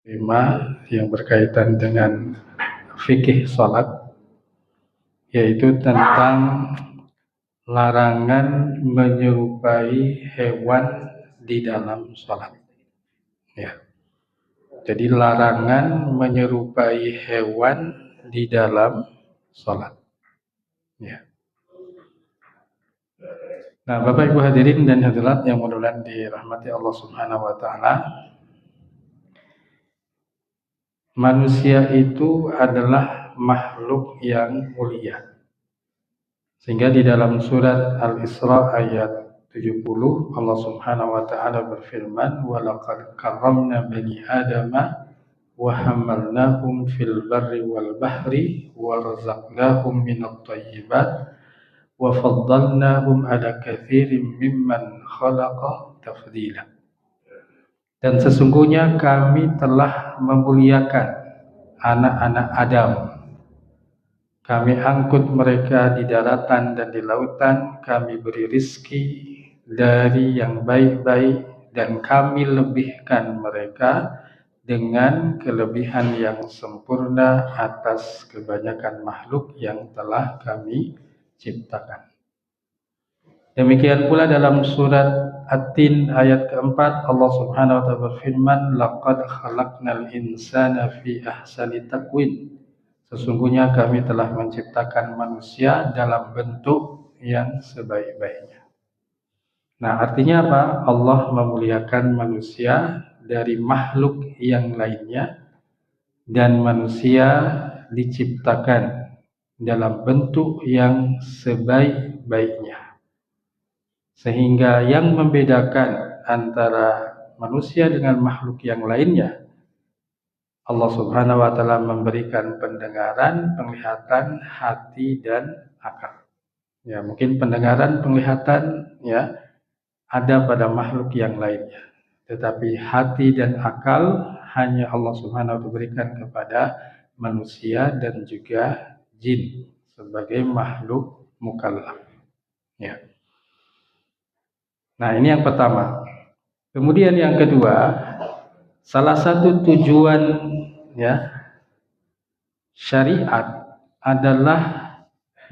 5 yang berkaitan dengan fikih salat, yaitu tentang larangan menyerupai hewan di dalam salat. Ya. Jadi larangan menyerupai hewan di dalam salat. Ya. Nah, Bapak Ibu hadirin dan hadirat yang mudah-mudahan dirahmati Allah Subhanahu wa taala. Manusia itu adalah makhluk yang mulia. Sehingga di dalam surat Al-Isra ayat 70 Allah Subhanahu wa taala berfirman, "Wa laqad karramna bani Adama wa hamalnahum fil barri wal bahri wa razaqnahum minat thayyibat wa faddalnahum ala katsirin mimman khalaqa tafdila." Dan sesungguhnya kami telah memuliakan anak-anak Adam. Kami angkut mereka di daratan dan di lautan, kami beri rizki dari yang baik-baik, dan kami lebihkan mereka dengan kelebihan yang sempurna atas kebanyakan makhluk yang telah kami ciptakan. Demikian pula dalam surat At-Tin ayat keempat Allah Subhanahu wa taala berfirman, "Laqad khalaqnal insana fi ahsani taqwim." Sesungguhnya kami telah menciptakan manusia dalam bentuk yang sebaik-baiknya. Nah, artinya apa? Allah memuliakan manusia dari makhluk yang lainnya, dan manusia diciptakan dalam bentuk yang sebaik-baiknya. Sehingga yang membedakan antara manusia dengan makhluk yang lainnya, Allah Subhanahu wa taala memberikan pendengaran, penglihatan, hati dan akal. Ya, mungkin pendengaran, penglihatan ya ada pada makhluk yang lainnya. Tetapi hati dan akal hanya Allah Subhanahu wa taala berikan kepada manusia dan juga jin sebagai makhluk mukallaf. Ya. Nah, ini yang pertama. Kemudian yang kedua, salah satu tujuan ya syariat adalah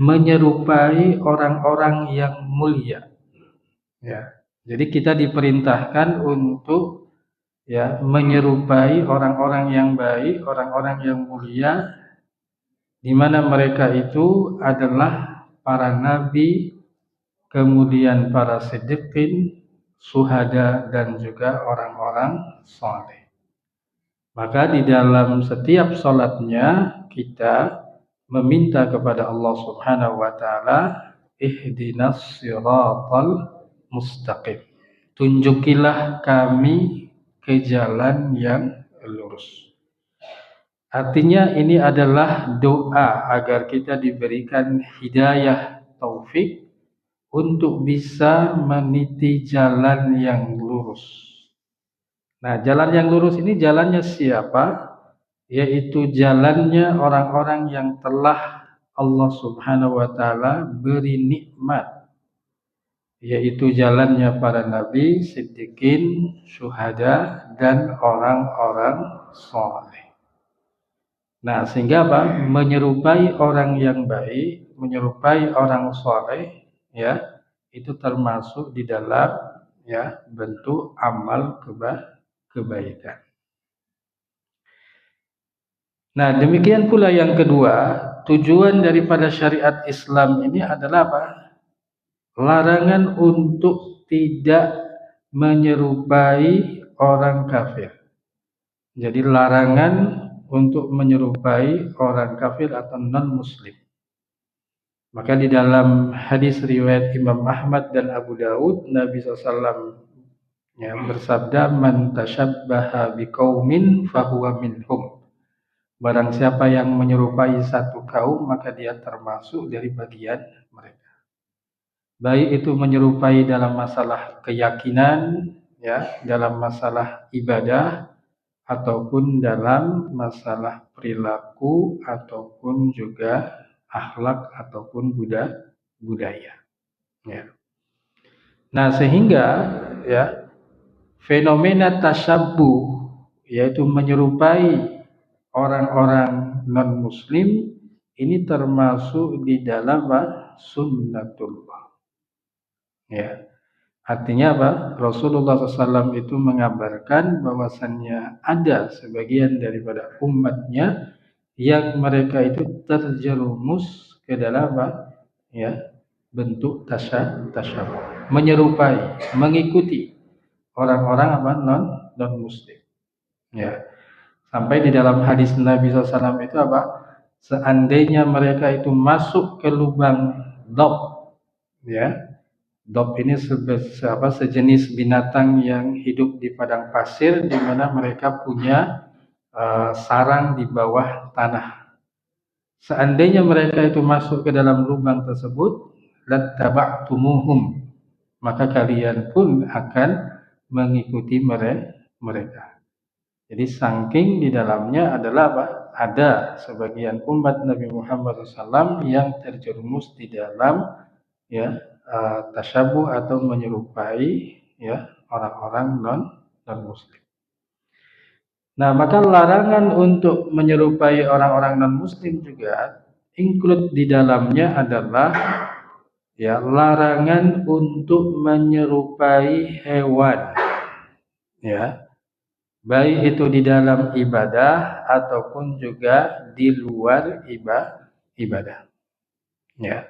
menyerupai orang-orang yang mulia. Ya. Jadi kita diperintahkan untuk ya menyerupai orang-orang yang baik, orang-orang yang mulia, di mana mereka itu adalah para nabi, kemudian para siddiqin, syuhada, dan juga orang-orang saleh. Maka di dalam setiap salatnya kita meminta kepada Allah Subhanahu wa taala, ihdinas siratal mustaqim. Tunjukilah kami ke jalan yang lurus. Artinya ini adalah doa agar kita diberikan hidayah taufik untuk bisa meniti jalan yang lurus. Nah, jalan yang lurus ini jalannya siapa? Yaitu jalannya orang-orang yang telah Allah Subhanahu wa taala beri nikmat, yaitu jalannya para nabi, siddiqin, syuhada, dan orang-orang saleh. Nah, sehingga apa? Menyerupai orang yang baik, menyerupai orang saleh ya, itu termasuk di dalam ya bentuk amal kebaikan. Nah, demikian pula yang kedua, tujuan daripada syariat Islam ini adalah apa? Larangan untuk tidak menyerupai orang kafir. Jadi larangan untuk menyerupai orang kafir atau non-muslim. Maka di dalam hadis riwayat Imam Ahmad dan Abu Daud, Nabi SAW ya, bersabda, "Man tashabbaha biqaumin fahuwa minhum." Barang siapa yang menyerupai satu kaum, maka dia termasuk dari bagian mereka. Baik itu menyerupai dalam masalah keyakinan, ya, dalam masalah ibadah, ataupun dalam masalah perilaku, ataupun juga akhlak ataupun budaya. Ya. Nah, sehingga ya fenomena tasyabbuh yaitu menyerupai orang-orang non-muslim, ini termasuk di dalam sunnatullah. Ya, artinya apa? Rasulullah SAW itu mengabarkan bahwasannya ada sebagian daripada umatnya yang mereka itu terjerumus ke dalam apa? Ya, bentuk tasyabuh, menyerupai, mengikuti orang-orang apa non muslim. Ya, sampai di dalam hadis Nabi SAW itu apa? Seandainya mereka itu masuk ke lubang dob, ya, dob ini sejenis binatang yang hidup di padang pasir, di mana mereka punya sarang di bawah tanah. Seandainya mereka itu masuk ke dalam lubang tersebut, lattaba'tumuhum, maka kalian pun akan mengikuti mereka. Jadi saking di dalamnya adalah apa? Ada sebagian umat Nabi Muhammad SAW yang terjerumus di dalam ya tasyabuh atau menyerupai ya orang-orang non muslim. Nah, maka larangan untuk menyerupai orang-orang non-muslim juga include di dalamnya adalah ya larangan untuk menyerupai hewan. Ya. Baik itu di dalam ibadah ataupun juga di luar ibadah. Ya.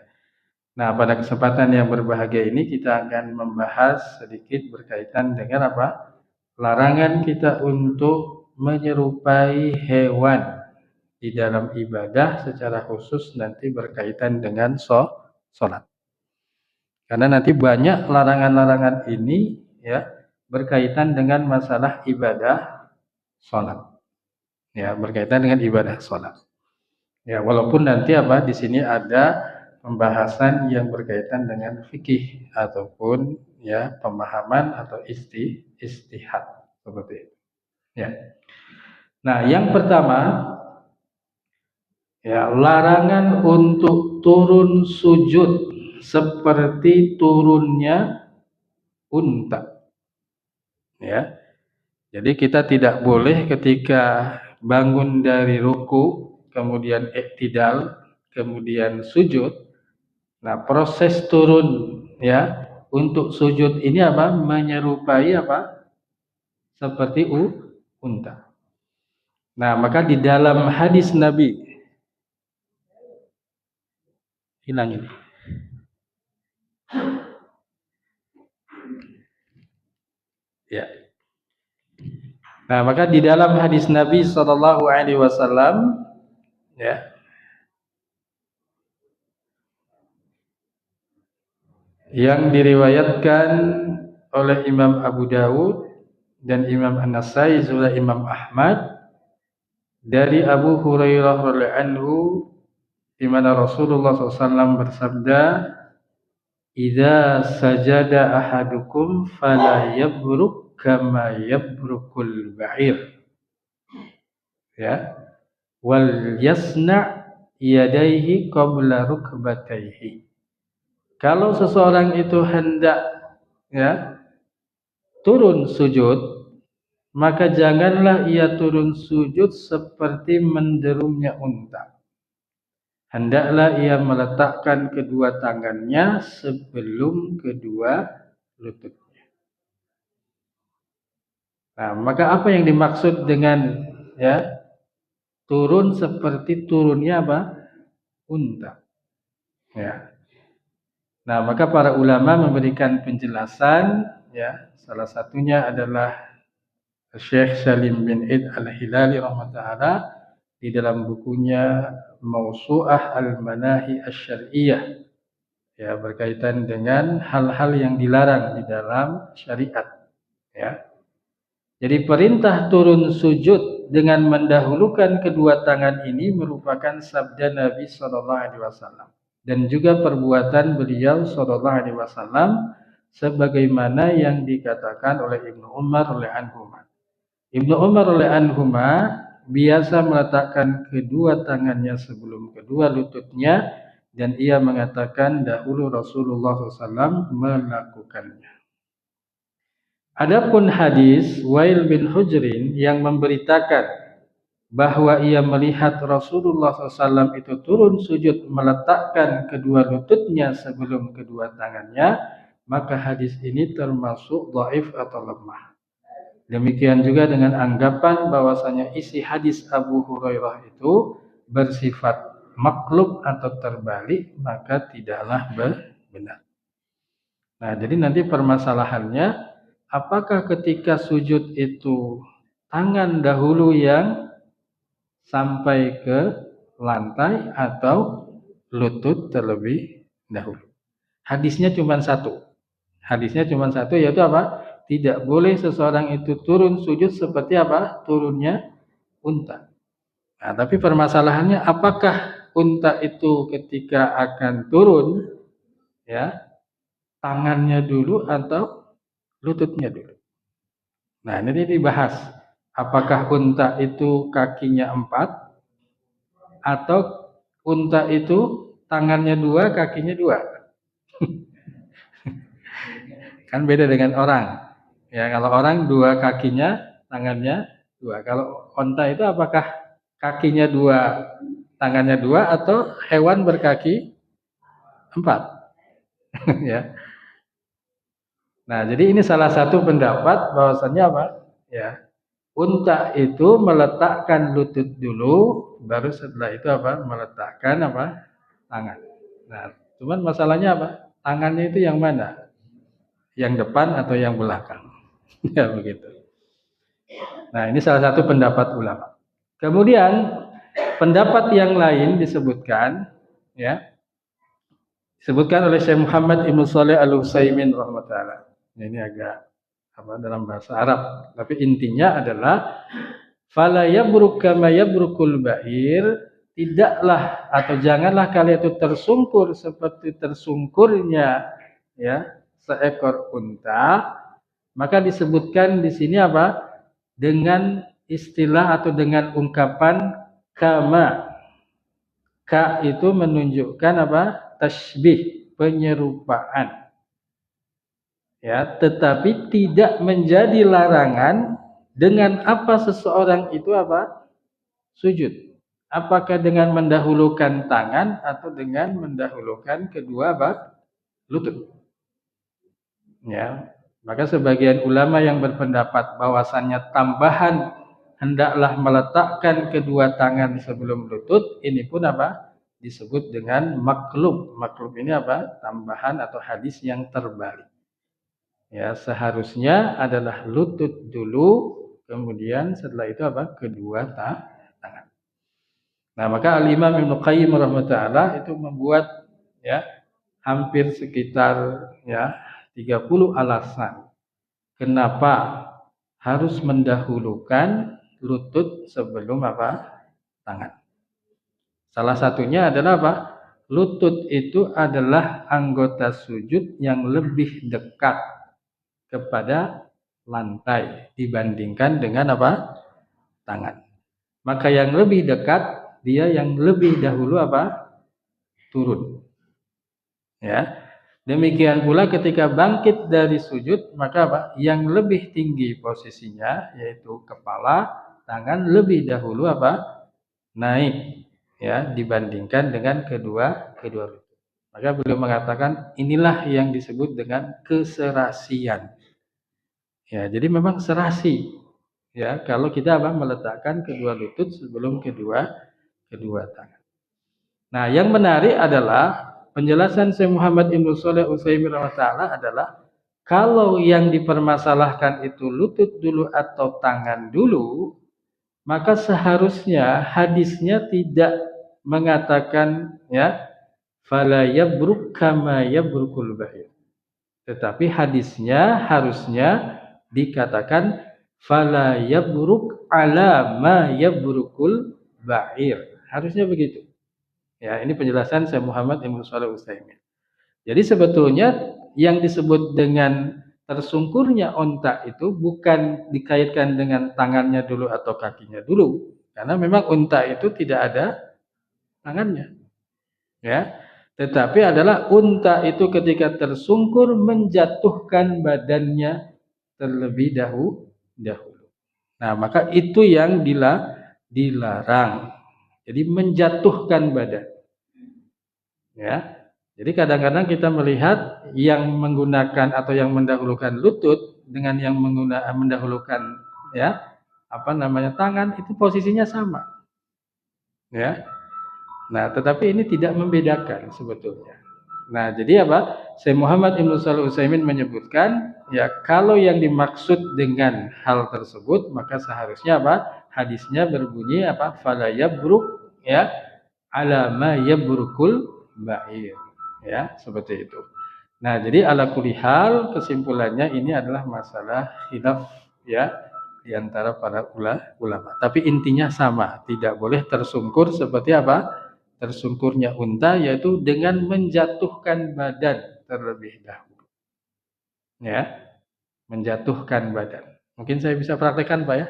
Nah, pada kesempatan yang berbahagia ini kita akan membahas sedikit berkaitan dengan apa? Larangan kita untuk menyerupai hewan di dalam ibadah secara khusus nanti berkaitan dengan sholat. Karena nanti banyak larangan-larangan ini ya berkaitan dengan masalah ibadah sholat. Ya, berkaitan dengan ibadah sholat. Ya, walaupun nanti apa di sini ada pembahasan yang berkaitan dengan fikih ataupun ya pemahaman atau istihad seperti itu. Ya. Nah, yang pertama ya larangan untuk turun sujud seperti turunnya unta. Ya. Jadi kita tidak boleh ketika bangun dari ruku, kemudian iktidal, kemudian sujud. Nah, proses turun ya untuk sujud ini apa? Menyerupai apa? Seperti unta. Nah, maka di dalam hadis Nabi hilang ini. Ya. Nah, maka di dalam hadis Nabi sallallahu alaihi wasallam ya yang diriwayatkan oleh Imam Abu Dawud dan Imam An-Nasai juga Imam Ahmad dari Abu Hurairah radhiyallahu anhu di mana Rasulullah SAW bersabda, "Idza sajada ahadukum fala yabruk kama yabrukul ba'ir." Ya. Wal yasna' yadaihi qabla rukbatayhi. Kalau seseorang itu hendak ya turun sujud, maka janganlah ia turun sujud seperti menderumnya unta. Hendaklah ia meletakkan kedua tangannya sebelum kedua lututnya. Nah, maka apa yang dimaksud dengan ya turun seperti turunnya apa? Unta. Ya. Nah, maka para ulama memberikan penjelasan ya, salah satunya adalah Syekh Salim bin Id Al-Hilali rahmatullah di dalam bukunya Mausu'ah Al-Manahi Asy-Syar'iyyah ya berkaitan dengan hal-hal yang dilarang di dalam syariat ya. Jadi perintah turun sujud dengan mendahulukan kedua tangan ini merupakan sabda Nabi sallallahu alaihi wasallam dan juga perbuatan beliau sallallahu alaihi wasallam sebagaimana yang dikatakan oleh Ibnu Umar radhiyallahu anhu. Ibnu Umar radhiyallahu anhuma biasa meletakkan kedua tangannya sebelum kedua lututnya dan ia mengatakan dahulu Rasulullah SAW melakukannya. Adapun hadis Wail bin Hujrin yang memberitakan bahwa ia melihat Rasulullah SAW itu turun sujud meletakkan kedua lututnya sebelum kedua tangannya, maka hadis ini termasuk dhaif atau lemah. Demikian juga dengan anggapan bahwasanya isi hadis Abu Hurairah itu bersifat maklub atau terbalik, maka tidaklah benar. Nah, jadi nanti permasalahannya, apakah ketika sujud itu tangan dahulu yang sampai ke lantai atau lutut terlebih dahulu? Hadisnya cuma satu. Hadisnya cuma satu, yaitu apa? Tidak boleh seseorang itu turun sujud seperti apa? Turunnya unta. Nah, tapi permasalahannya apakah unta itu ketika akan turun, ya, tangannya dulu atau lututnya dulu? Nah, ini dibahas. Apakah unta itu kakinya 4 atau unta itu tangannya 2, kakinya 2? Kan beda dengan orang. Ya, kalau orang 2 kakinya, tangannya 2. Kalau unta itu apakah kakinya 2, tangannya 2, atau hewan berkaki 4? Ya. Nah, jadi ini salah satu pendapat bahwasannya apa? Ya, unta itu meletakkan lutut dulu, baru setelah itu apa? Meletakkan apa? Tangan. Nah, cuman masalahnya apa? Tangannya itu yang mana? Yang depan atau yang belakang? Ya begitu. Nah, ini salah satu pendapat ulama. Kemudian pendapat yang lain disebutkan, ya, disebutkan oleh Syekh Muhammad Ibnu Shalih Al-Utsaimin rahimahullah. Ini agak apa dalam bahasa Arab, tapi intinya adalah fala yabruk kama yabrukul ba'ir, tidaklah atau janganlah kalian itu tersungkur seperti tersungkurnya, ya, seekor unta. Maka disebutkan di sini apa? Dengan istilah atau dengan ungkapan kama. Ka itu menunjukkan apa? Tasbih, penyerupaan. Ya, tetapi tidak menjadi larangan dengan apa seseorang itu apa? Sujud. Apakah dengan mendahulukan tangan atau dengan mendahulukan kedua apa? Lutut. Ya, maka sebagian ulama yang berpendapat bahwasannya tambahan hendaklah meletakkan kedua tangan sebelum lutut, ini pun apa? Disebut dengan maklub. Maklub ini apa? Tambahan atau hadis yang terbalik. Ya, seharusnya adalah lutut dulu, kemudian setelah itu apa? Kedua tangan. Nah, maka Al-Imam Ibnu Qayyim rahimahullah itu membuat, ya, hampir sekitar, ya, 30 alasan kenapa harus mendahulukan lutut sebelum apa? Tangan. Salah satunya adalah apa? Lutut itu adalah anggota sujud yang lebih dekat kepada lantai dibandingkan dengan apa? Tangan. Maka yang lebih dekat dia yang lebih dahulu apa? Turun. Ya. Demikian pula ketika bangkit dari sujud, maka apa? Yang lebih tinggi posisinya yaitu kepala, tangan lebih dahulu apa? Naik, ya, dibandingkan dengan kedua lutut. Maka beliau mengatakan inilah yang disebut dengan keserasian. Ya, jadi memang serasi, ya, kalau kita apa? Meletakkan kedua lutut sebelum kedua tangan. Nah, yang menarik adalah penjelasan Syekh Muhammad Ibnu Shalih Al-Utsaimin rahimahullah adalah kalau yang dipermasalahkan itu lutut dulu atau tangan dulu, maka seharusnya hadisnya tidak mengatakan, ya, fala yabruk kama yabrukul ba'ir. Tetapi hadisnya harusnya dikatakan fala yabruk ala ma yabrukul ba'ir. Harusnya begitu. Ya, ini penjelasan Syekh Muhammad Ibnu Shalih Al-Utsaimin. Jadi sebetulnya yang disebut dengan tersungkurnya unta itu bukan dikaitkan dengan tangannya dulu atau kakinya dulu, karena memang unta itu tidak ada tangannya. Ya. Tetapi adalah unta itu ketika tersungkur menjatuhkan badannya terlebih dahulu. Nah, maka itu yang dilarang. Jadi menjatuhkan badan. Ya. Jadi kadang-kadang kita melihat yang menggunakan atau yang mendahulukan lutut dengan yang mendahulukan ya, tangan itu posisinya sama. Ya. Nah, tetapi ini tidak membedakan sebetulnya. Nah, jadi apa? Syekh Muhammad Ibnu Shalih Utsaimin menyebutkan, ya kalau yang dimaksud dengan hal tersebut, maka seharusnya apa? Hadisnya berbunyi apa? Fala yabruk ya ala ma yabrukul ba'ir. Ya, seperti itu. Nah, jadi ala kulli hal kesimpulannya ini adalah masalah khilaf ya di antara para ulama. Tapi intinya sama, tidak boleh tersungkur seperti apa? Tersungkurnya unta yaitu dengan menjatuhkan badan terlebih dahulu. Ya, menjatuhkan badan. Mungkin saya bisa praktekkan, Pak ya?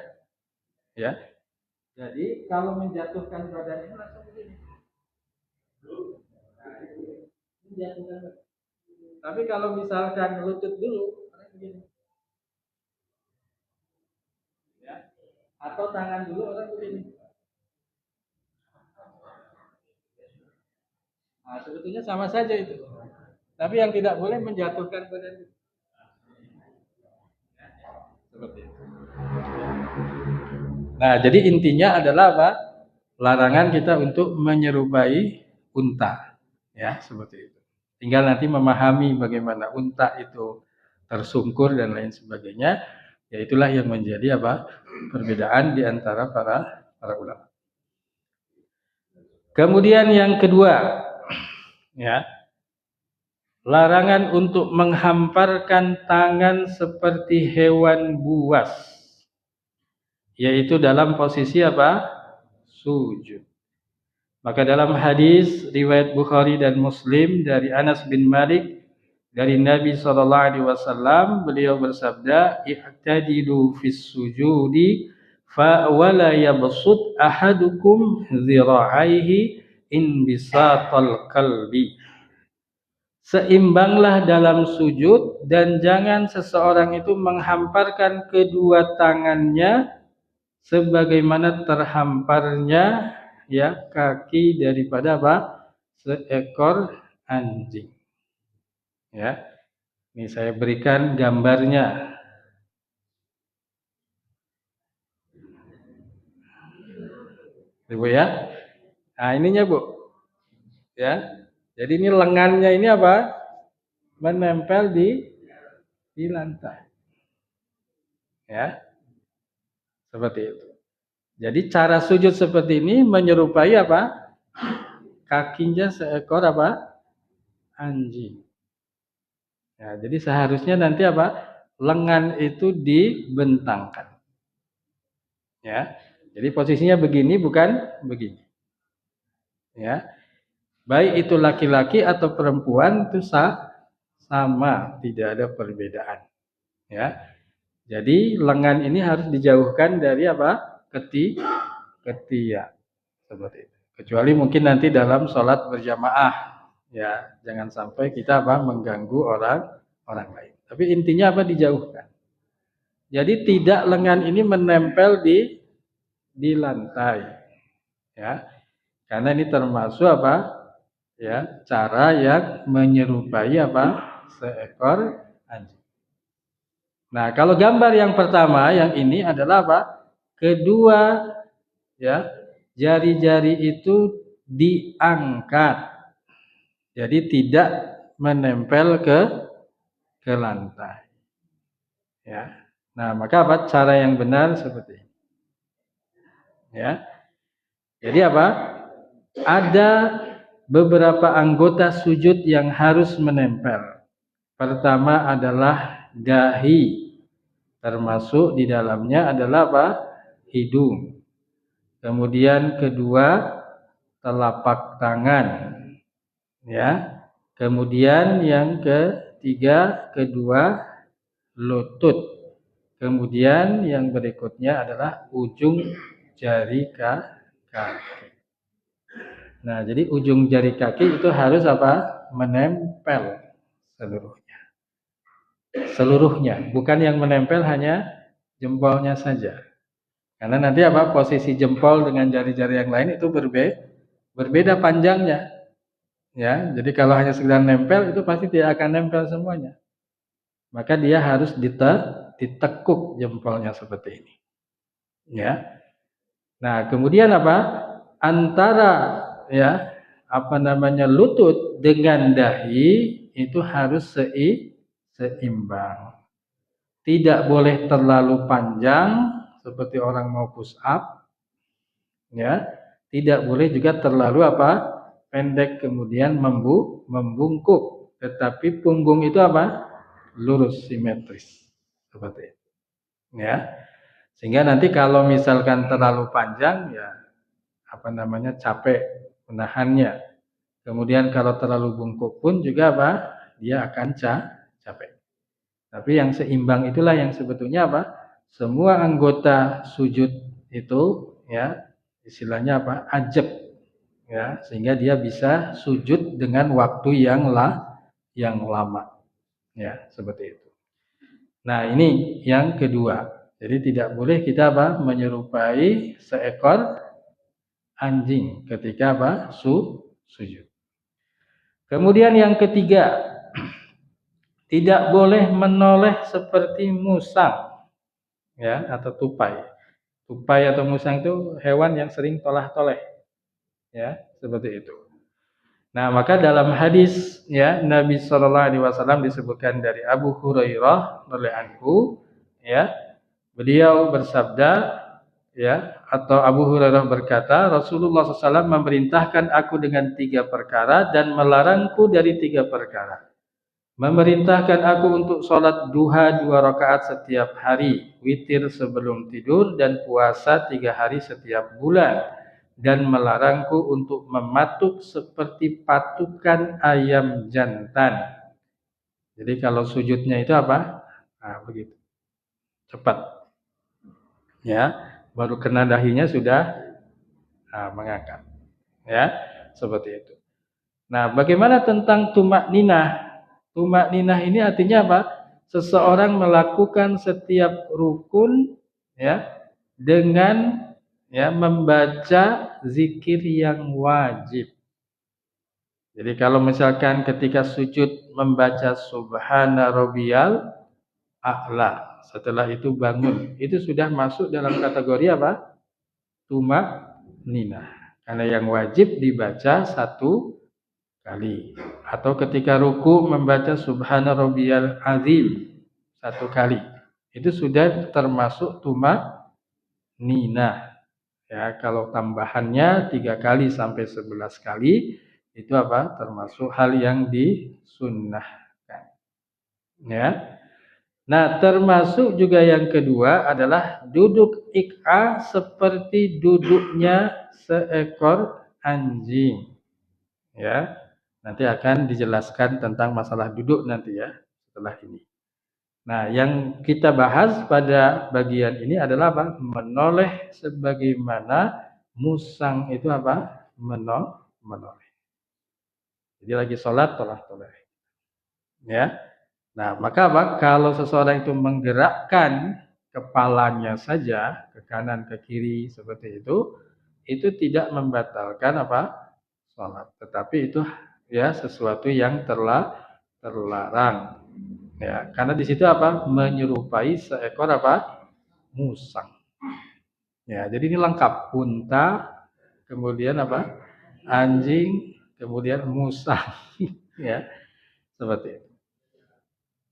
Ya. Jadi kalau menjatuhkan badan ini langsung begini. Menjatuhkan badan. Tapi kalau misalkan lutut dulu, orang begini. Ya. Atau tangan dulu orang begini. Nah, sebetulnya sama saja itu. Tapi yang tidak boleh menjatuhkan badan. Seperti itu. Nah, jadi intinya adalah apa? Larangan kita untuk menyerupai unta. Ya, seperti itu. Tinggal nanti memahami bagaimana unta itu tersungkur dan lain sebagainya. Ya itulah yang menjadi apa? Perbedaan di antara para ulama. Kemudian yang kedua, ya. Larangan untuk menghamparkan tangan seperti hewan buas. Yaitu dalam posisi apa? Sujud. Maka dalam hadis riwayat Bukhari dan Muslim dari Anas bin Malik dari Nabi SAW, beliau bersabda, "I'tadilu fis sujudi fa wala yabsut ahadukum dhira'aihi in bisatal kalbi." Seimbanglah dalam sujud dan jangan seseorang itu menghamparkan kedua tangannya sebagaimana terhamparnya ya kaki daripada apa? Seekor anjing. Ya. Ini saya berikan gambarnya. Ibu ya. Nah, ininya, Bu. Ya. Jadi ini lengannya ini apa? Menempel di lantai. Ya. Seperti itu. Jadi cara sujud seperti ini menyerupai apa? Kakinya seekor apa? Anjing. Ya, jadi seharusnya nanti apa? Lengan itu dibentangkan. Ya. Jadi posisinya begini bukan begini. Ya. Baik itu laki-laki atau perempuan itu sama, tidak ada perbedaan. Ya. Jadi lengan ini harus dijauhkan dari apa? Ketiak. Seperti itu. Kecuali mungkin nanti dalam sholat berjamaah. Ya, jangan sampai kita apa? Mengganggu orang lain. Tapi intinya apa? Dijauhkan. Jadi tidak lengan ini menempel di lantai. Ya. Karena ini termasuk apa? Ya, cara yang menyerupai apa? Seekor anjing. Nah, kalau gambar yang pertama yang ini adalah apa? Kedua ya, jari-jari itu diangkat. Jadi tidak menempel ke lantai. Ya. Nah, maka apa? Cara yang benar seperti ini. Ya. Jadi apa? Ada beberapa anggota sujud yang harus menempel. Pertama adalah dahi. Termasuk di dalamnya adalah apa? Hidung. Kemudian kedua, telapak tangan. Ya. Kemudian yang ketiga, kedua lutut. Kemudian yang berikutnya adalah ujung jari kaki. Nah, jadi ujung jari kaki itu harus apa? Menempel seluruhnya. seluruhnya, bukan yang menempel hanya jempolnya saja. Karena nanti posisi jempol dengan jari-jari yang lain itu berbeda panjangnya. Ya, jadi kalau hanya sekedar nempel itu pasti tidak akan nempel semuanya. Maka dia harus ditekuk jempolnya seperti ini. Ya. Nah, kemudian antara lutut dengan dahi itu harus seimbang. Tidak boleh terlalu panjang seperti orang mau push up, ya. Tidak boleh juga terlalu pendek kemudian membungkuk, tetapi punggung itu lurus simetris seperti itu, ya. Sehingga nanti kalau misalkan terlalu panjang ya capek menahannya. Kemudian kalau terlalu bungkuk pun juga dia akan capek. Tapi yang seimbang itulah yang sebetulnya semua anggota sujud itu ya istilahnya ajeb, ya, sehingga dia bisa sujud dengan waktu yang lama, ya, seperti itu. Nah, ini yang kedua. Jadi tidak boleh kita menyerupai seekor anjing ketika sujud. Kemudian yang ketiga, tidak boleh menoleh seperti musang, ya, atau tupai. Tupai atau musang itu hewan yang sering tolah-toleh, ya, seperti itu. Nah, maka dalam hadis ya Nabi Shallallahu Alaihi Wasallam disebutkan dari Abu Hurairah radhiyallahu anhu, ya, beliau bersabda, ya, atau Abu Hurairah berkata, Rasulullah SAW memerintahkan aku dengan 3 perkara dan melarangku dari 3 perkara. Memerintahkan aku untuk sholat duha 2 rakaat setiap hari, witir sebelum tidur, dan puasa 3 hari setiap bulan. Dan melarangku untuk mematuk seperti patukan ayam jantan. Jadi kalau sujudnya itu Nah, begitu. Cepat. Ya, baru kena dahinya sudah mengangkat. Ya, seperti itu. Nah, bagaimana tentang tumak ninah? Tumak ninah ini artinya Seseorang melakukan setiap rukun ya dengan membaca zikir yang wajib. Jadi kalau misalkan ketika sujud membaca subhana rabbiyal a'la, setelah itu bangun, itu sudah masuk dalam kategori tumak ninah. Karena yang wajib dibaca 1 kali. Atau ketika ruku membaca subhana rabbiyal azim 1 kali. Itu sudah termasuk tumak ninah. Ya, kalau tambahannya 3 kali sampai 11 kali itu termasuk hal yang disunnahkan. Ya. Nah, termasuk juga yang kedua adalah duduk iq'a seperti duduknya seekor anjing. Ya. Nanti akan dijelaskan tentang masalah duduk nanti ya setelah ini. Nah, yang kita bahas pada bagian ini adalah menoleh sebagaimana musang itu menoleh. Jadi lagi sholat tolah-toleh. Ya. Nah, maka kalau seseorang itu menggerakkan kepalanya saja ke kanan ke kiri seperti itu tidak membatalkan sholat. Tetapi itu ya sesuatu yang terlarang. Ya, karena di situ menyerupai seekor musang. Ya, jadi ini lengkap, unta, kemudian anjing, kemudian musang. Ya, seperti itu.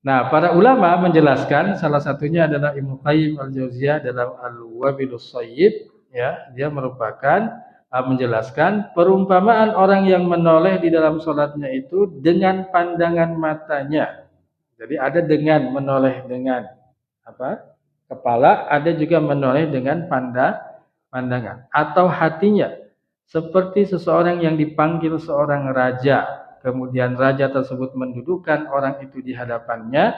Nah, para ulama menjelaskan, salah satunya adalah Ibnu Qayyim al-Jauziyah dalam Al-Wabilus Shayyib, ya, dia merupakan menjelaskan perumpamaan orang yang menoleh di dalam sholatnya itu dengan pandangan matanya. Jadi ada dengan menoleh dengan kepala, ada juga menoleh dengan pandangan atau hatinya. Seperti seseorang yang dipanggil seorang raja, kemudian raja tersebut mendudukkan orang itu di hadapannya,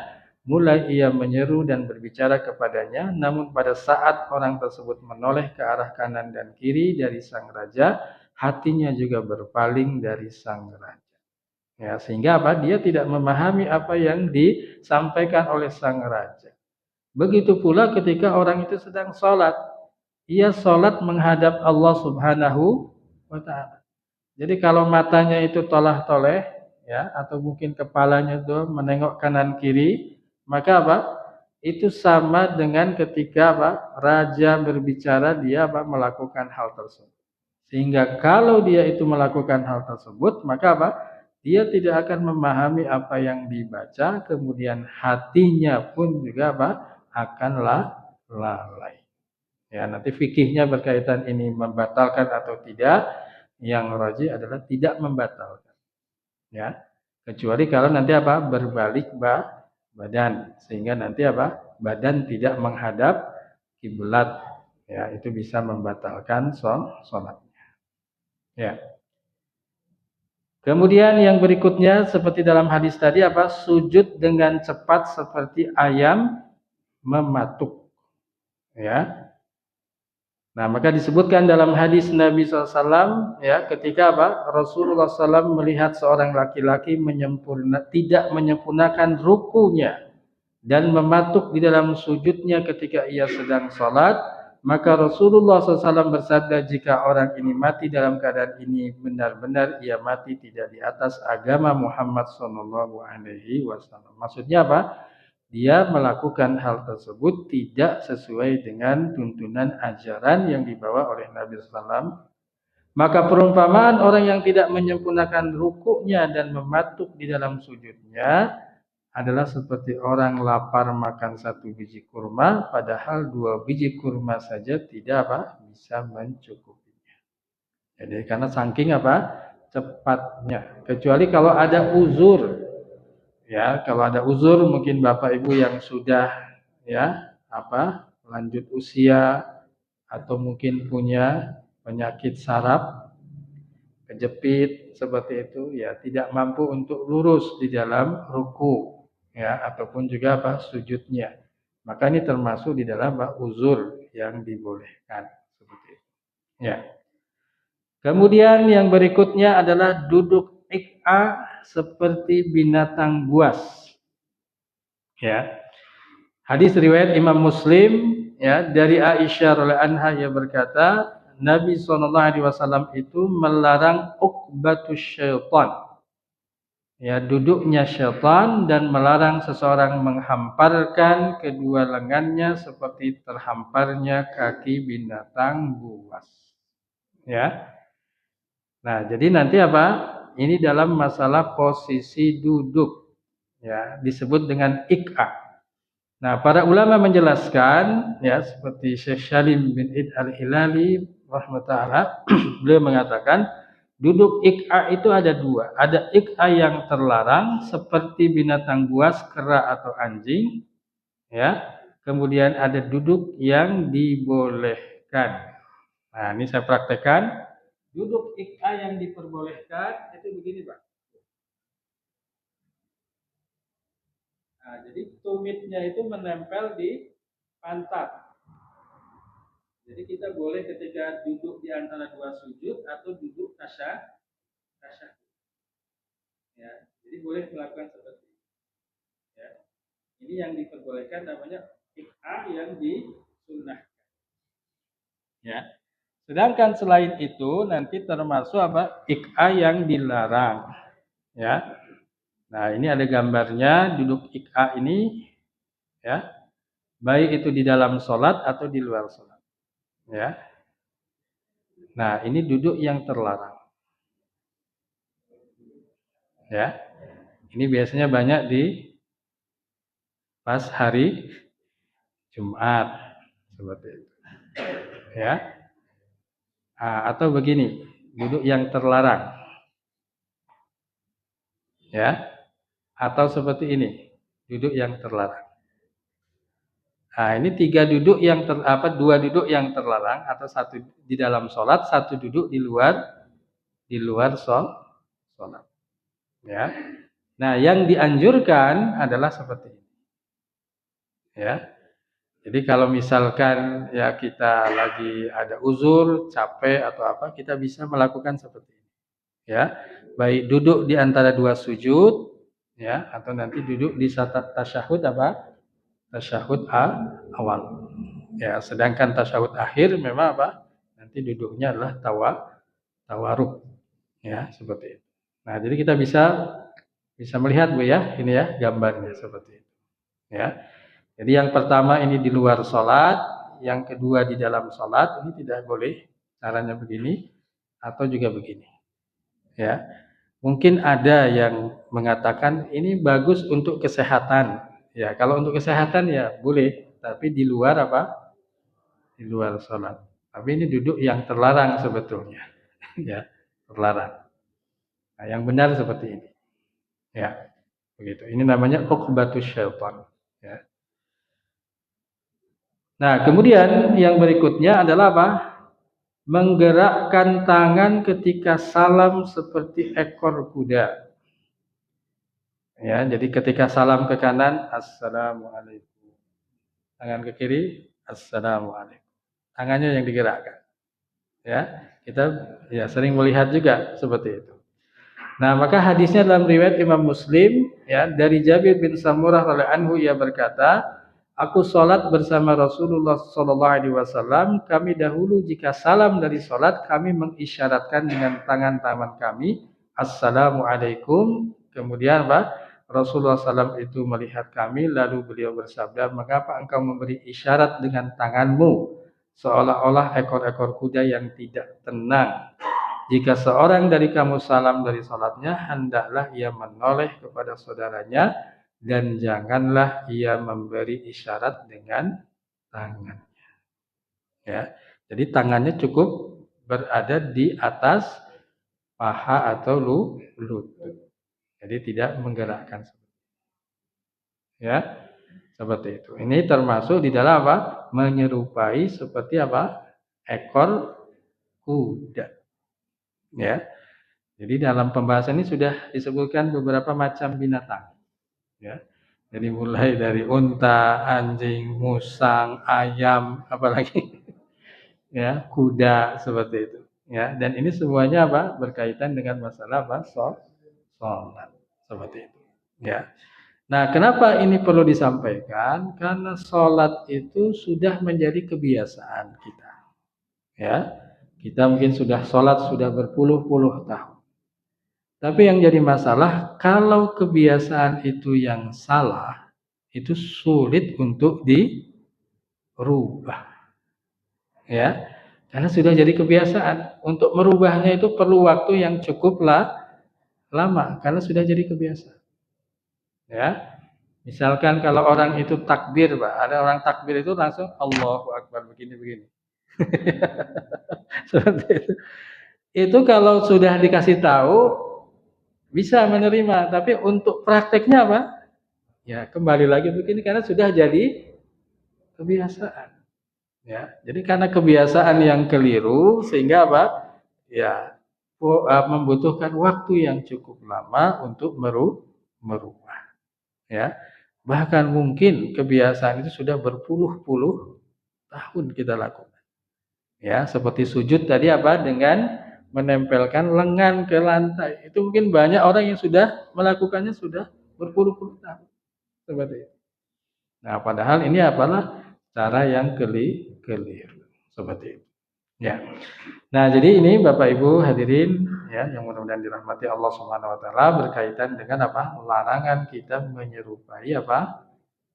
mulai ia menyeru dan berbicara kepadanya, namun pada saat orang tersebut menoleh ke arah kanan dan kiri dari sang raja, hatinya juga berpaling dari sang raja. Ya, sehingga apa? Dia tidak memahami apa yang disampaikan oleh sang raja. Begitu pula ketika orang itu sedang sholat. Ia sholat menghadap Allah Subhanahu wa ta'ala. Jadi kalau matanya itu tolah-toleh, ya, atau mungkin kepalanya itu menengok kanan kiri, maka apa? Itu sama dengan ketika apa? Raja berbicara, dia apa? Melakukan hal tersebut. Sehingga kalau dia itu melakukan hal tersebut, maka apa? Dia tidak akan memahami apa yang dibaca, kemudian hatinya pun juga apa? Akan lalai. Ya, nanti fikihnya berkaitan ini membatalkan atau tidak. Yang rajih adalah tidak membatalkan. Ya, kecuali kalau nanti apa? Berbalik badan, sehingga nanti apa? Badan tidak menghadap kiblat. Ya, itu bisa membatalkan sholat. Ya. Kemudian yang berikutnya seperti dalam hadis tadi apa? Sujud dengan cepat seperti ayam mematuk. Ya. Nah, maka disebutkan dalam hadis Nabi SAW, ya, ketika apa? Rasulullah SAW melihat seorang laki-laki tidak menyempurnakan rukunya dan mematuk di dalam sujudnya ketika ia sedang sholat, maka Rasulullah SAW bersabda, jika orang ini mati dalam keadaan ini, benar-benar ia mati tidak di atas agama Muhammad SAW. Maksudnya apa? Dia melakukan hal tersebut tidak sesuai dengan tuntunan ajaran yang dibawa oleh Nabi SAW. Maka perumpamaan orang yang tidak menyempurnakan rukuknya dan mematuk di dalam sujudnya adalah seperti orang lapar makan 1 biji kurma, padahal 2 biji kurma saja tidak apa? Bisa mencukupinya. Jadi karena saking apa? Cepatnya. Kecuali kalau ada uzur. Ya, kalau ada uzur mungkin Bapak Ibu yang sudah ya apa lanjut usia atau mungkin punya penyakit saraf kejepit seperti itu, ya tidak mampu untuk lurus di dalam ruku, ya, ataupun juga apa sujudnya. Maka ini termasuk di dalam uzur yang dibolehkan seperti itu. Ya. Kemudian yang berikutnya adalah duduk iq'a seperti binatang buas. Ya. Hadis riwayat Imam Muslim, ya, dari Aisyah radhiyallahu anha, yang berkata, Nabi SAW itu melarang uqbatus syaitan. Ya, duduknya syaitan, dan melarang seseorang menghamparkan kedua lengannya seperti terhamparnya kaki binatang buas. Ya. Nah, jadi nanti apa? Ini dalam masalah posisi duduk. Ya, disebut dengan iq'a. Nah, para ulama menjelaskan, ya, seperti Syekh Salim bin Id al-Hilali rahmatullah, beliau mengatakan duduk iq'a itu ada dua. Ada iq'a yang terlarang seperti binatang buas, kera atau anjing, ya. Kemudian ada duduk yang dibolehkan. Nah, ini saya praktekkan. Duduk iq'a yang diperbolehkan itu begini, Pak. Nah, jadi tumitnya itu menempel di pantat. Jadi kita boleh ketika duduk di antara dua sujud atau duduk tasyahud. Ya, jadi boleh melakukan seperti itu. Ya. Ini yang diperbolehkan namanya iq'a yang disunnahkan. Ya. Sedangkan selain itu nanti termasuk apa? Iq'a yang dilarang. Ya. Nah, ini ada gambarnya duduk iq'a ini, ya. Baik itu di dalam sholat atau di luar sholat. Ya. Nah, ini duduk yang terlarang. Ya. Ini biasanya banyak di pas hari Jumat seperti itu. Ya. Atau begini, duduk yang terlarang. Ya. Atau seperti ini, duduk yang terlarang. Nah, ini dua duduk yang terlarang, atau satu di dalam sholat, satu duduk di luar sholat. Ya. Nah, yang dianjurkan adalah seperti ini. Ya. Jadi kalau misalkan ya kita lagi ada uzur, capek atau apa, kita bisa melakukan seperti ini. ya. Baik duduk di antara dua sujud, ya, atau nanti duduk di tasyahud apa? Tasyahud awal. Ya, sedangkan tasyahud akhir memang apa? Nanti duduknya adalah tawaruk, ya, seperti itu. Nah, jadi kita bisa melihat Bu ya, ini ya gambarnya seperti itu. Ya. Jadi yang pertama ini di luar sholat, yang kedua di dalam sholat, ini tidak boleh caranya begini atau juga begini. Ya, mungkin ada yang mengatakan ini bagus untuk kesehatan. Ya, kalau untuk kesehatan ya boleh, tapi di luar apa? Di luar sholat. Tapi ini duduk yang terlarang sebetulnya. Ya, terlarang. Nah, yang benar seperti ini. Ya, begitu. Ini namanya uqbatus syaitan. Ya. Nah, kemudian yang berikutnya adalah apa? Menggerakkan tangan ketika salam seperti ekor kuda. Ya, jadi ketika salam ke kanan, assalamualaikum. Tangan ke kiri, assalamualaikum. Tangannya yang digerakkan. Ya, kita ya sering melihat juga seperti itu. Nah, maka hadisnya dalam riwayat Imam Muslim ya dari Jabir bin Samurah radhiyallahu anhu ia berkata, aku sholat bersama Rasulullah Shallallahu Alaihi Wasallam. Kami dahulu jika salam dari sholat kami mengisyaratkan dengan tangan kami, assalamualaikum. Kemudian apa? Rasulullah SAW itu melihat kami lalu beliau bersabda, mengapa engkau memberi isyarat dengan tanganmu seolah-olah ekor-ekor kuda yang tidak tenang. Jika seorang dari kamu salam dari salatnya, hendaklah ia menoleh kepada saudaranya dan janganlah ia memberi isyarat dengan tangannya. Ya, jadi tangannya cukup berada di atas paha atau lutut. Jadi tidak menggerakkan. Ya, seperti itu. Ini termasuk di dalam apa? Menyerupai seperti apa? Ekor kuda. Ya. Jadi dalam pembahasan ini sudah disebutkan beberapa macam binatang. Ya. Jadi mulai dari unta, anjing, musang, ayam, apalagi ya, kuda seperti itu. Ya, dan ini semuanya apa? Berkaitan dengan masalah apa? Sholat seperti itu. Ya. Nah, kenapa ini perlu disampaikan? Karena sholat itu sudah menjadi kebiasaan kita. Ya, kita mungkin sudah sholat sudah berpuluh-puluh tahun. Tapi yang jadi masalah, kalau kebiasaan itu yang salah, itu sulit untuk dirubah. Ya, karena sudah jadi kebiasaan. Untuk merubahnya itu perlu waktu yang cukup lama, karena sudah jadi kebiasaan. Ya, misalkan kalau orang itu takbir, Pak, ada orang takbir itu langsung Allahu Akbar begini-begini. Seperti itu. Itu kalau sudah dikasih tahu bisa menerima, tapi untuk prakteknya apa? Ya kembali lagi begini karena sudah jadi kebiasaan. Ya, jadi karena kebiasaan yang keliru sehingga apa? Ya membutuhkan waktu yang cukup lama untuk merubah. Ya, bahkan mungkin kebiasaan itu sudah berpuluh-puluh tahun kita lakukan. Ya, seperti sujud tadi apa? Dengan menempelkan lengan ke lantai. Itu mungkin banyak orang yang sudah melakukannya sudah berpuluh-puluh tahun. Seperti itu. Nah, padahal ini apalah cara yang keliru. Seperti itu. Ya. Nah, jadi ini Bapak Ibu hadirin ya yang mudah-mudahan dirahmati Allah Subhanahu wa taala berkaitan dengan apa? Larangan kita menyerupai apa?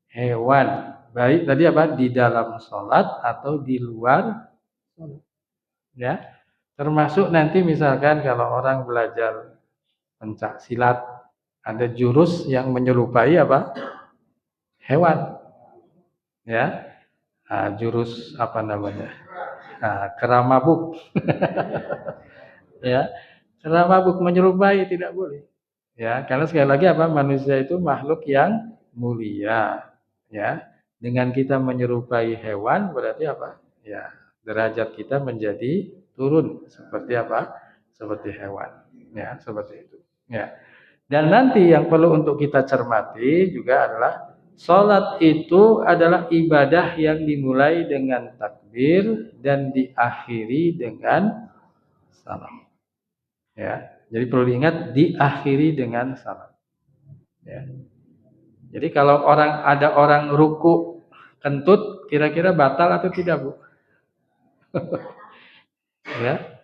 Hewan. Baik tadi apa? Di dalam sholat atau di luar sholat. Ya. Termasuk nanti misalkan kalau orang belajar pencak silat, ada jurus yang menyerupai apa? Hewan. Ya. Nah, jurus apa namanya? Nah, keramabuk. Ya. Keramabuk menyerupai tidak boleh. Ya, karena sekali lagi apa? Manusia itu makhluk yang mulia. Ya. Dengan kita menyerupai hewan berarti apa? Ya, derajat kita menjadi turun seperti apa? Seperti hewan. Ya, seperti itu. Ya. Dan nanti yang perlu untuk kita cermati juga adalah sholat itu adalah ibadah yang dimulai dengan takbir dan diakhiri dengan salam. Ya. Jadi perlu diingat diakhiri dengan salam. Ya. Jadi kalau ada orang ruku kentut, kira-kira batal atau tidak, Bu? Ya.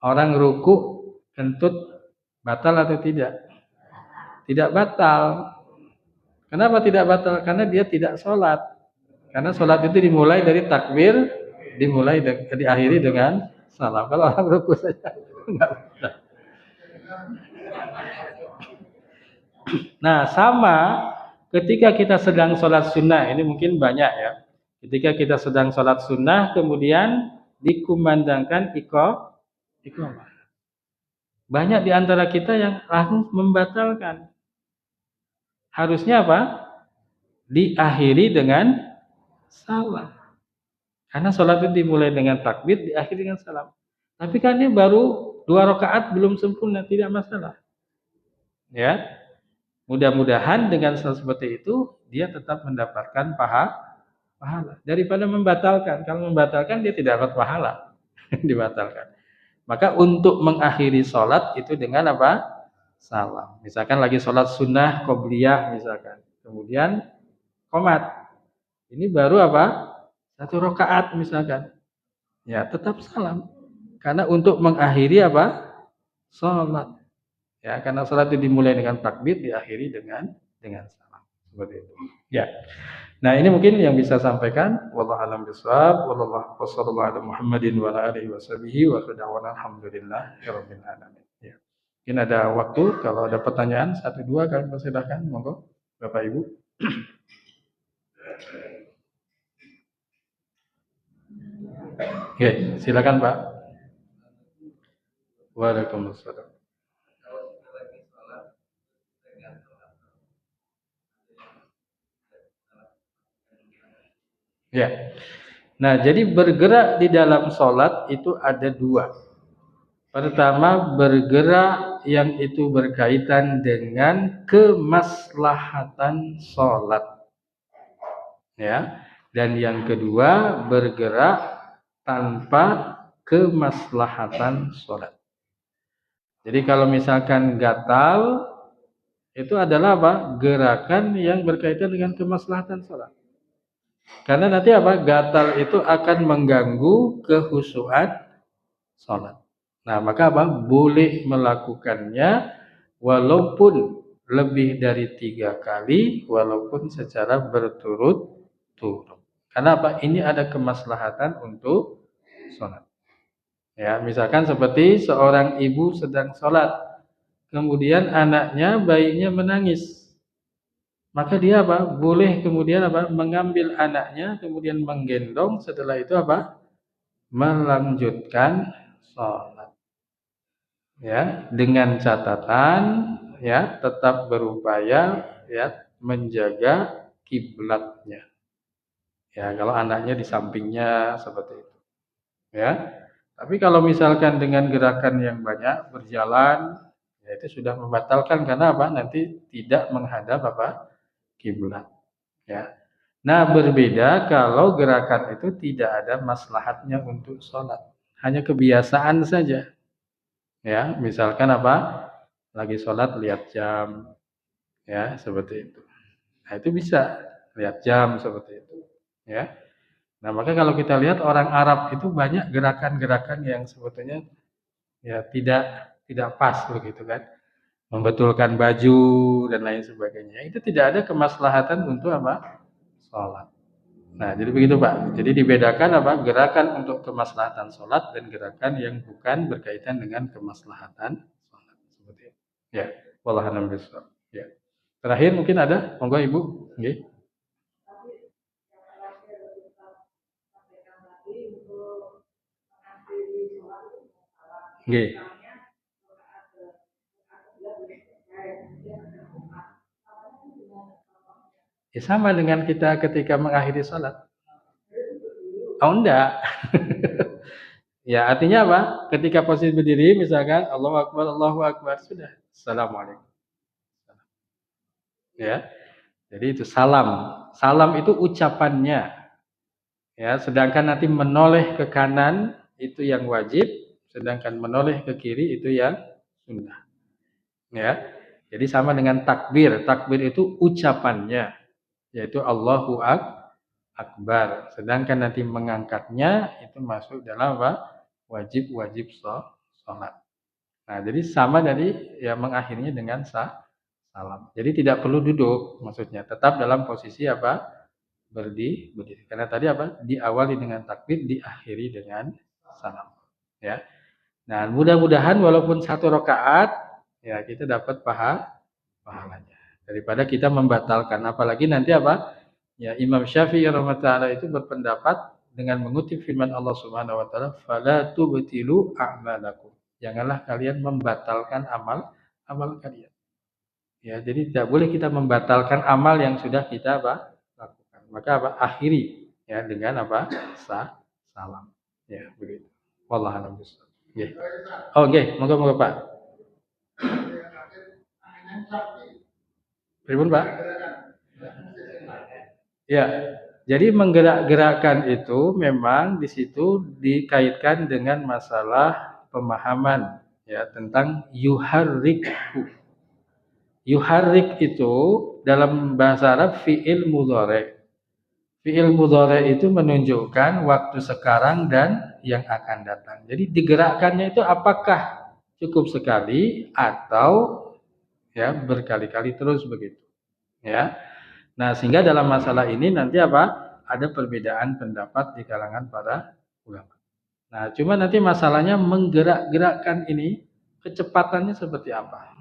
Orang ruku kentut batal atau tidak? Tidak batal. Kenapa tidak batal? Karena dia tidak sholat. Karena sholat itu dimulai dari takbir, diakhiri dengan salam. Kalau orang ruku saja enggak batal. Nah, sama ketika kita sedang sholat sunnah, ini mungkin banyak ya. Ketika kita sedang sholat sunnah, kemudian dikumandangkan iqamah. Banyak di antara kita yang langsung membatalkan. Harusnya apa? Diakhiri dengan salam. Karena sholat itu dimulai dengan takbir, diakhiri dengan salam. Tapi kan ini baru 2 rakaat belum sempurna, tidak masalah. Ya, mudah-mudahan dengan seperti itu dia tetap mendapatkan pahala daripada membatalkan. Kalau membatalkan dia tidak dapat pahala, dibatalkan. Maka untuk mengakhiri sholat itu dengan apa? Salam. Misalkan lagi sholat sunnah qobliyah misalkan, kemudian qomat. Ini baru apa? 1 rakaat misalkan. Ya, tetap salam. Karena untuk mengakhiri apa? Sholat. Ya, karena sholat itu dimulai dengan takbir, diakhiri dengan salam. Seperti itu. Ya. Nah, ini mungkin yang bisa sampaikan. Wallahu a'lam bishawab. Wallahu wasallallahu ala Muhammadin wa ala alihi washabihi wa qadawana alhamdulillahirabbil alamin. Ya. Mungkin ada waktu kalau ada pertanyaan 1 2 kami persilahkan, monggo Bapak Ibu. Oke, silakan Pak. Waalaikumsalam. Ya. Nah, jadi bergerak di dalam sholat itu ada 2. Pertama, bergerak yang itu berkaitan dengan kemaslahatan sholat. Ya. Dan yang kedua, bergerak tanpa kemaslahatan sholat. Jadi kalau misalkan gatal, itu adalah apa? Gerakan yang berkaitan dengan kemaslahatan sholat. Karena nanti apa? Gatal itu akan mengganggu kekhusyuan sholat. Nah, maka apa? Boleh melakukannya walaupun lebih dari 3 kali, walaupun secara berturut-turut. Karena apa? Ini ada kemaslahatan untuk sholat. Ya, misalkan seperti seorang ibu sedang sholat, kemudian anaknya, bayinya menangis. Maka dia apa? Boleh kemudian apa? Mengambil anaknya, kemudian menggendong, setelah itu apa? Melanjutkan sholat. Ya, dengan catatan ya, tetap berupaya ya menjaga kiblatnya. Ya, kalau anaknya di sampingnya seperti itu. Ya. Tapi kalau misalkan dengan gerakan yang banyak berjalan, ya itu sudah membatalkan karena apa? Nanti tidak menghadap apa? Kiblat. Ya. Nah, berbeda kalau gerakan itu tidak ada maslahatnya untuk sholat, hanya kebiasaan saja. Ya, misalkan apa? Lagi sholat lihat jam, ya seperti itu. Nah, itu bisa lihat jam seperti itu. Ya. Nah, maka kalau kita lihat orang Arab itu banyak gerakan-gerakan yang sebetulnya ya tidak pas begitu kan. Membetulkan baju dan lain sebagainya. Itu tidak ada kemaslahatan untuk apa? Sholat. Nah, jadi begitu Pak. Jadi dibedakan apa? Gerakan untuk kemaslahatan sholat dan gerakan yang bukan berkaitan dengan kemaslahatan sholat. Seperti itu. Ya, wallahu a'lam bishawab. Ya. Terakhir mungkin ada, monggo Ibu. Nggih. Nggih. Ya, sama dengan kita ketika mengakhiri sholat. Oh enggak. Ya, artinya apa? Ketika posisi berdiri misalkan Allahu Akbar, sudah. Assalamualaikum. Ya. Jadi itu salam. Salam itu ucapannya. Ya, sedangkan nanti menoleh ke kanan itu yang wajib, sedangkan menoleh ke kiri itu yang sunnah. Ya. Jadi sama dengan takbir. Takbir itu ucapannya, yaitu Allahu Akbar. Sedangkan nanti mengangkatnya itu masuk dalam apa? Wajib-wajib sholat. Nah, jadi sama dari ya mengakhirinya dengan salam. Jadi tidak perlu duduk maksudnya, tetap dalam posisi apa? Berdiri. Karena tadi apa? Diawali dengan takbir, diakhiri dengan salam. Ya. Nah, mudah-mudahan walaupun satu rakaat ya kita dapat pahalanya. Daripada kita membatalkan, apalagi nanti apa? Ya, Imam Syafi'i rahimahullah itu berpendapat dengan mengutip firman Allah Subhanahu wa taala, "Fala tubtilu a'malakum." Janganlah kalian membatalkan amal kalian. Ya, jadi tidak boleh kita membatalkan amal yang sudah kita apa? Lakukan. Maka apa? Akhiri ya dengan apa? Salam. Ya, begitu. Wallahu a'lam bishawab. Nggih. Oh, nggih, monggo Pak. Pripun, Pak? Ya. Jadi menggerak-gerakkan itu memang di situ dikaitkan dengan masalah pemahaman ya tentang yuharriku. Yuharrik itu dalam bahasa Arab fi'il mudhari'. Fi'il mudhari' itu menunjukkan waktu sekarang dan yang akan datang. Jadi digerakkannya itu apakah cukup sekali atau ya berkali-kali terus begitu. Ya. Nah, sehingga dalam masalah ini nanti apa? Ada perbedaan pendapat di kalangan para ulama. Nah, cuma nanti masalahnya menggerak-gerakkan ini kecepatannya seperti apa?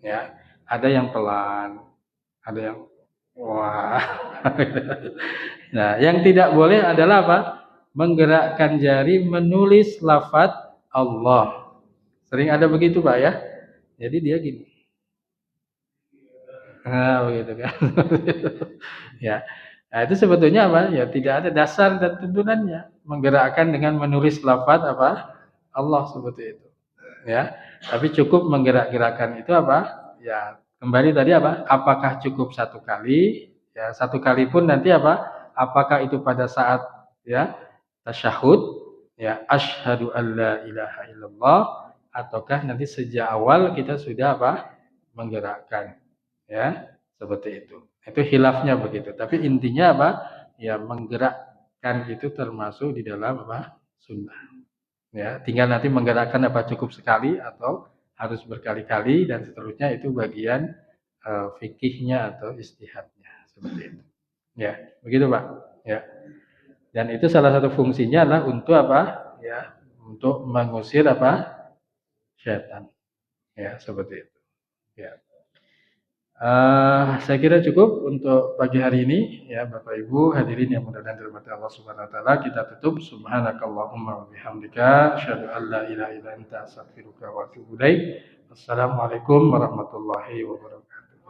Ya, ada yang pelan, ada yang wah. Nah, yang tidak boleh adalah apa? Menggerakkan jari menulis lafaz Allah. Sering ada begitu, Pak ya. Jadi dia gini. Nah, begitu kan. Ya. Nah, itu sebetulnya apa? Ya tidak ada dasar dan tuntunannya. Menggerakkan dengan menulis lafaz apa? Allah seperti itu. Ya. Tapi cukup menggerak-gerakkan itu apa? Ya, kembali tadi apa? Apakah cukup satu kali? Ya, satu kali pun nanti apa? Apakah itu pada saat ya tasyahud, ya asyhadu alla ilaha illallah ataukah nanti sejak awal kita sudah apa? Menggerakkan. Ya, seperti itu. Itu khilafnya begitu. Tapi intinya apa? Ya menggerakkan itu termasuk di dalam apa? Sunnah. Ya, tinggal nanti menggerakkan apa cukup sekali atau harus berkali-kali dan seterusnya itu bagian fikihnya atau istihadnya seperti itu. Ya, begitu Pak. Ya. Dan itu salah satu fungsinya adalah untuk apa? Ya, untuk mengusir apa? Syaitan. Ya, seperti itu. Ya. Saya kira cukup untuk pagi hari ini ya Bapak Ibu hadirin yang mudah-mudahan dirahmati Allah Subhanahu wa taala. Kita tutup subhanakallahumma wa bihamdika asyhadu an la ilaha illa anta astaghfiruka wa atubu ilaik. Assalamualaikum warahmatullahi wabarakatuh.